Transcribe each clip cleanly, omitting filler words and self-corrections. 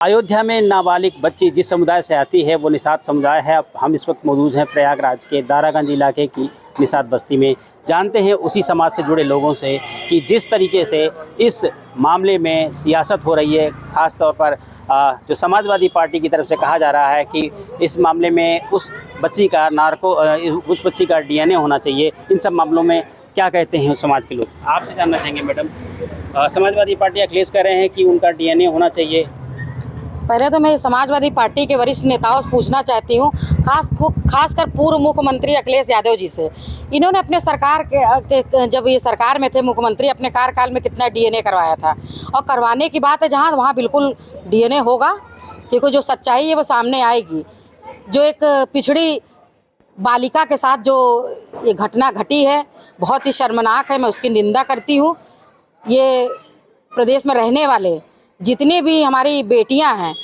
अयोध्या में नाबालिग बच्ची जिस समुदाय से आती है वो निषाद समुदाय है। हम इस वक्त मौजूद हैं प्रयागराज के दारागंज इलाके की निषाद बस्ती में। जानते हैं उसी समाज से जुड़े लोगों से कि जिस तरीके से इस मामले में सियासत हो रही है, ख़ास तौर पर जो समाजवादी पार्टी की तरफ से कहा जा रहा है कि इस मामले में उस बच्ची का DNA होना चाहिए। इन सब मामलों में क्या कहते हैं उस समाज के लोग? आपसे जानना चाहेंगे मैडम। समाजवादी पार्टी अखिलेश कह रहे हैं कि उनका DNA होना चाहिए। पहले तो मैं समाजवादी पार्टी के वरिष्ठ नेताओं से पूछना चाहती हूँ, खासकर पूर्व मुख्यमंत्री अखिलेश यादव जी से। इन्होंने अपने सरकार के जब ये सरकार में थे मुख्यमंत्री, अपने कार्यकाल में कितना DNA करवाया था, और करवाने की बात है जहाँ वहाँ बिल्कुल DNA होगा, क्योंकि जो सच्चाई है वो सामने आएगी। जो एक पिछड़ी बालिका के साथ जो ये घटना घटी है, बहुत ही शर्मनाक है। मैं उसकी निंदा करती हूँ। ये प्रदेश में रहने वाले जितने भी हमारी बेटियां हैं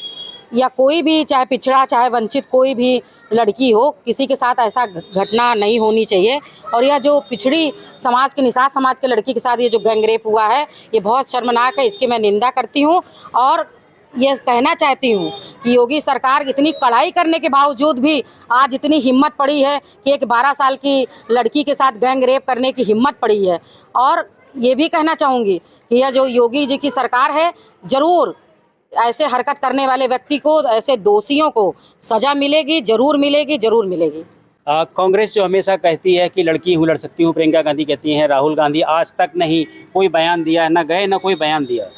या कोई भी, चाहे पिछड़ा चाहे वंचित कोई भी लड़की हो, किसी के साथ ऐसा घटना नहीं होनी चाहिए। और यह जो पिछड़ी समाज के, निषाद समाज के लड़की के साथ ये जो गैंगरेप हुआ है, ये बहुत शर्मनाक है। इसकी मैं निंदा करती हूँ और ये कहना चाहती हूँ कि योगी सरकार इतनी कड़ाई करने के बावजूद भी आज इतनी हिम्मत पड़ी है कि एक 12 साल की लड़की के साथ गैंगरेप करने की हिम्मत पड़ी है। और ये भी कहना चाहूँगी कि यह जो योगी जी की सरकार है, ज़रूर ऐसे हरकत करने वाले व्यक्ति को, ऐसे दोषियों को सज़ा मिलेगी, ज़रूर मिलेगी, ज़रूर मिलेगी। कांग्रेस जो हमेशा कहती है कि लड़की हूँ लड़ सकती हूँ, प्रियंका गांधी कहती हैं, राहुल गांधी आज तक नहीं कोई बयान दिया है, ना गए ना कोई बयान दिया।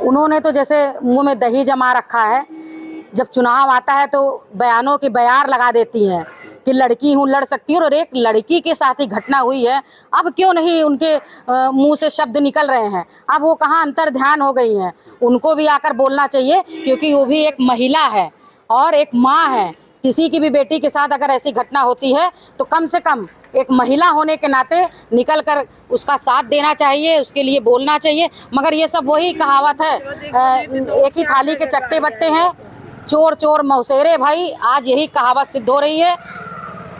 उन्होंने तो जैसे मुंह में दही जमा रखा है। जब चुनाव आता है तो बयानों की बयार लगा देती हैं कि लड़की हूँ लड़ सकती हूँ, और एक लड़की के साथ ही घटना हुई है। अब क्यों नहीं उनके मुंह से शब्द निकल रहे हैं? अब वो कहाँ अंतर ध्यान हो गई हैं? उनको भी आकर बोलना चाहिए, क्योंकि वो भी एक महिला है और एक माँ है। किसी की भी बेटी के साथ अगर ऐसी घटना होती है तो कम से कम एक महिला होने के नाते निकल कर उसका साथ देना चाहिए, उसके लिए बोलना चाहिए। मगर ये सब वही कहावत है, एक ही थाली के चट्टे बट्टे हैं, चोर चोर मौसेरे भाई। आज यही कहावत सिद्ध हो रही है,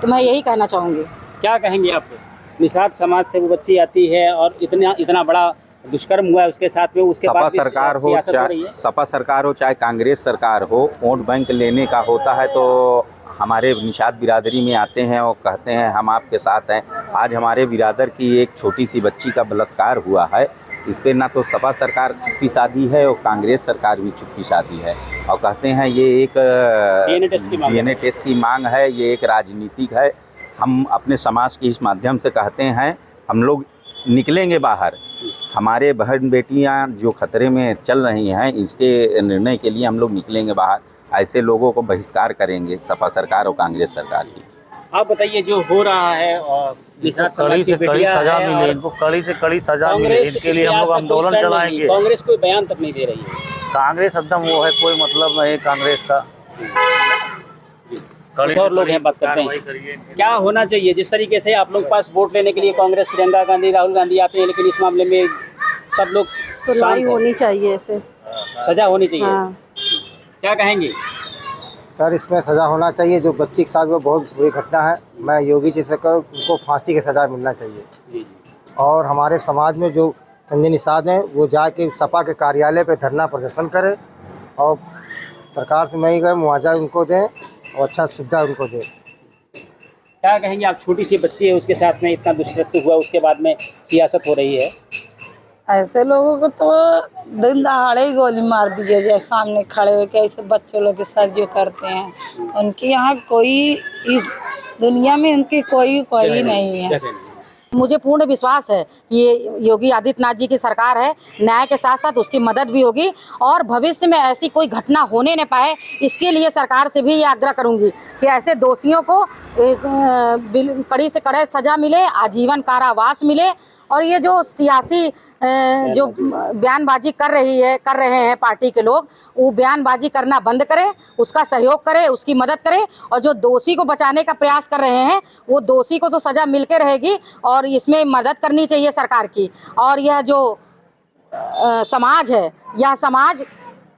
तो मैं यही कहना चाहूँगी। क्या कहेंगे आप? निषाद समाज से वो बच्ची आती है और इतना बड़ा दुष्कर्म हुआ है उसके साथ में, उसके सपा बाद सरकार हो, सपा सरकार हो चाहे कांग्रेस सरकार हो, वोट बैंक लेने का होता है तो हमारे निषाद बिरादरी में आते हैं और कहते हैं हम आपके साथ हैं। आज हमारे बिरादर की एक छोटी सी बच्ची का बलात्कार हुआ है, इस पर ना तो सपा सरकार चुप्पी साधी है और कांग्रेस सरकार भी चुप्पी साधी है, और कहते हैं ये एक DNA टेस्ट की मांग है, ये एक राजनीतिक है। हम अपने समाज के इस माध्यम से कहते हैं हम लोग निकलेंगे बाहर। हमारे बहन बेटियां जो खतरे में चल रही हैं, इसके निर्णय के लिए हम लोग निकलेंगे बाहर। ऐसे लोगों को बहिष्कार करेंगे सपा सरकार और कांग्रेस सरकार की। आप बताइए जो हो रहा है, और निषाद समाज की कड़ी सजा मिले, इनको कड़ी से कड़ी सजा मिले, इनके लिए हम लोग आंदोलन चलाएंगे। कांग्रेस कोई बयान तक नहीं दे रही है। कांग्रेस एकदम वो है, कोई मतलब नहीं कांग्रेस का। और लोग हैं, बात करते हैं क्या होना चाहिए। जिस तरीके से आप लोग पास वोट लेने के लिए कांग्रेस, प्रियंका गांधी, राहुल गांधी आते हैं, लेकिन इस मामले में सब लोग सुनवाई होनी चाहिए, ऐसे सजा होनी चाहिए। हाँ। क्या कहेंगे सर? इसमें सज़ा होना चाहिए। जो बच्ची के साथ वो बहुत बुरी घटना है, मैं योगी जी से कर उनको फांसी की सज़ा मिलना चाहिए। और हमारे समाज में जो संजय निषाद हैं वो जाके सपा के कार्यालय पे धरना प्रदर्शन करें और सरकार से मैं ही मुआवजा उनको दें और अच्छा सुविधा उनको दें। क्या कहेंगे आप? छोटी सी बच्ची है, उसके साथ में इतना दुष्कृत्य हुआ, उसके बाद में सियासत हो रही है। ऐसे लोगों को तो दिन दहाड़े ही गोली मार दीजिए, जैसे सामने खड़े होकर ऐसे बच्चों लोग के साथ जो करते हैं। उनके यहाँ कोई, इस दुनिया में उनकी कोई नहीं है। मुझे पूर्ण विश्वास है कि ये योगी आदित्यनाथ जी की सरकार है, न्याय के साथ साथ उसकी मदद भी होगी, और भविष्य में ऐसी कोई घटना होने न पाए, इसके लिए सरकार से भी ये आग्रह करूंगी कि ऐसे दोषियों को कड़ी से कड़ी सजा मिले, आजीवन कारावास मिले। और ये जो सियासी जो बयानबाजी कर रहे हैं पार्टी के लोग, वो बयानबाजी करना बंद करें, उसका सहयोग करें, उसकी मदद करें, और जो दोषी को बचाने का प्रयास कर रहे हैं वो दोषी को तो सज़ा मिलके रहेगी, और इसमें मदद करनी चाहिए सरकार की। और यह जो समाज है, यह समाज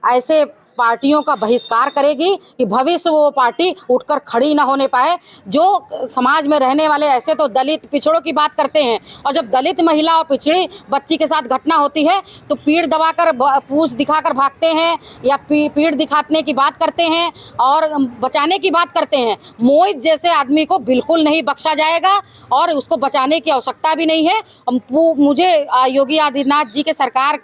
ऐसे पार्टियों का बहिष्कार करेगी कि भविष्य वो पार्टी उठकर खड़ी ना होने पाए। जो समाज में रहने वाले ऐसे तो दलित पिछड़ों की बात करते हैं, और जब दलित महिला और पिछड़ी बच्ची के साथ घटना होती है तो पीठ दबाकर पूंछ दिखाकर भागते हैं या पीठ दिखाने की बात करते हैं और बचाने की बात करते हैं। मोहित जैसे आदमी को बिल्कुल नहीं बख्शा जाएगा और उसको बचाने की आवश्यकता भी नहीं है। मुझे योगी आदित्यनाथ जी के सरकार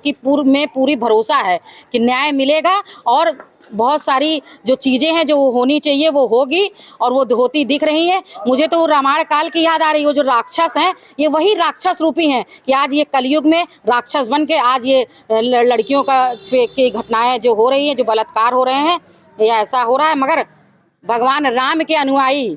की पूरी भरोसा है कि न्याय मिलेगा और बहुत सारी जो चीज़ें हैं जो होनी चाहिए वो होगी और वो होती दिख रही हैं। मुझे तो रामायण काल की याद आ रही है। जो राक्षस हैं ये वही राक्षस रूपी हैं कि आज ये कलयुग में राक्षस बन के आज ये लड़कियों की घटनाएं जो हो रही हैं, जो बलात्कार हो रहे हैं, या ऐसा हो रहा है। मगर भगवान राम के अनुयायी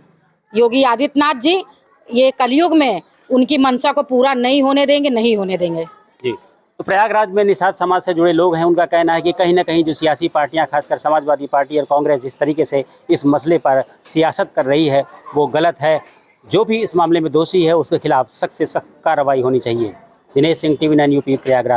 योगी आदित्यनाथ जी ये कलयुग में उनकी मंशा को पूरा नहीं होने देंगे, नहीं होने देंगे। जी, तो प्रयागराज में निषाद समाज से जुड़े लोग हैं, उनका कहना है कि कहीं ना कहीं जो सियासी पार्टियां, खासकर समाजवादी पार्टी और कांग्रेस जिस तरीके से इस मसले पर सियासत कर रही है वो गलत है। जो भी इस मामले में दोषी है उसके खिलाफ सख्त से सख्त कार्रवाई होनी चाहिए। Dinesh Singh, TV9 UP, Prayagraj.